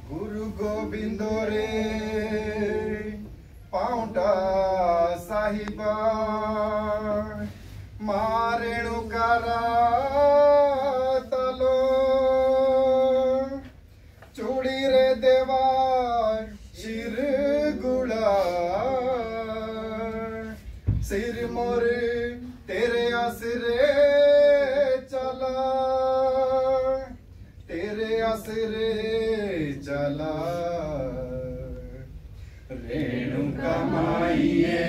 गुरु गोविंद रे पाउंटा साहिबा मारेणुकारा तलो चूड़ी रे देवा शिर गुड़ा सिर मोरे तेरे आसरे चला तेरे आसरे चला रेणुका माईए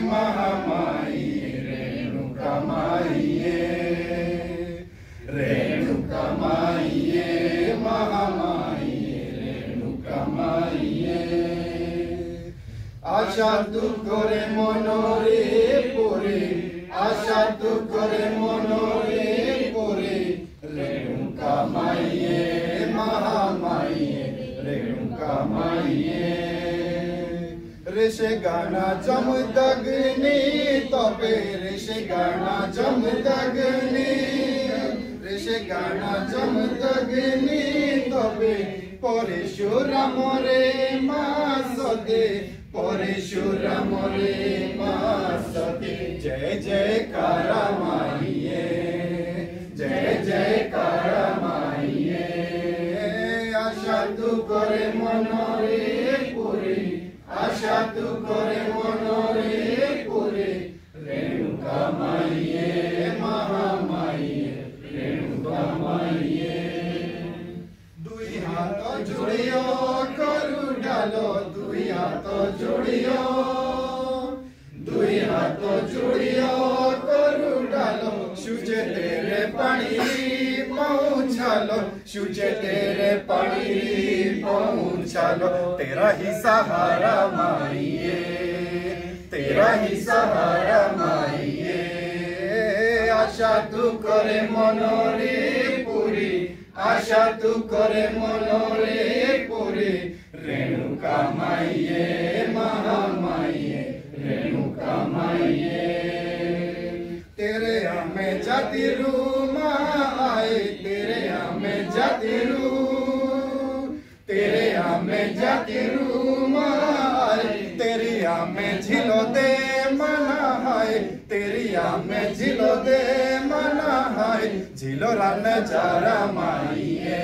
महामाई रेणुका माईए रेणुका माईए महामाई रेणुका माईए आशा दुख रे मनोरे पुरे आशा दुख रे मनोरे पुरे रेणुका माईए महामाईए रेणुका माईए ऋषि गाना जमदग्नि तबे ऋषि गाना जमदग्नि ऋषि गाना जमदग्नि तबे परशुराम रे मासदे परशुराम रे मासदे जय जय कारा माईए जय जय कारा माईए आशा तू करे मनोरे पुरी आशा तू करे मनोरे पुरे रेणुका माईए महामाईए रेणुका माईए दुई हाथ जोड़ियो करू डालो दुई हाथ जोड़ियो दुई हाथ जोड़ियो करू डालो सूझे तेरे पानी पहुँचालो सूझे तेरे पानी पहुँचालो तेरा ही सहारा माईए तेरा ही सहारा माईए आशा तू करे मनोरे पुरी आशा तू करे मनोरे पुरी रेणुका माईए महामाईए रेणुका माईए तेरे हमें जाति रूमा आए तेरे हमें जाति रू तेरे हमें जाति रूमा आए तेरी हमें झिलो दे मना है तेरी हमें झिलो दे मना है झिलो रान जारा माईए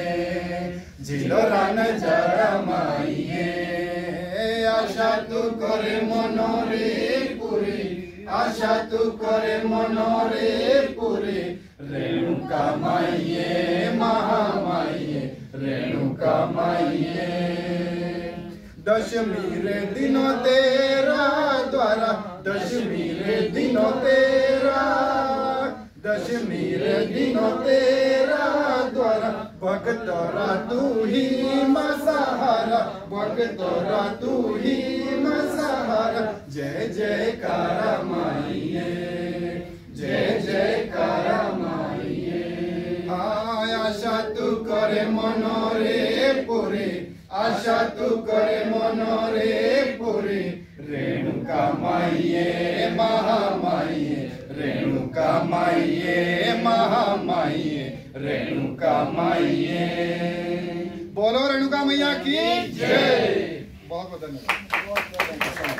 झिलो रान जारा माईए आशा तू करे मनोरे पुरी आशा तू करे मनोरे पुरी रेणुका माईए महामाईए रेणुका माईए दशमी रे दिनो तेरा द्वारा दशमी रे दिनो तेरा दशमी रे दिनो तेरा द्वारा भक्तोरा तू ही मसहारा भक्तोरा तू ही मसहारा जय जय कारा माईए जय जय कारा माईए आशा तू करे मनोरे पुरी आशा तू करे मनोरे पुरी रेणुका माईए महामाईए रेणुका माईए महामाईए रेणुका माईए बोलो रेणुका मैया की जय बहुत बहुत धन्यवाद।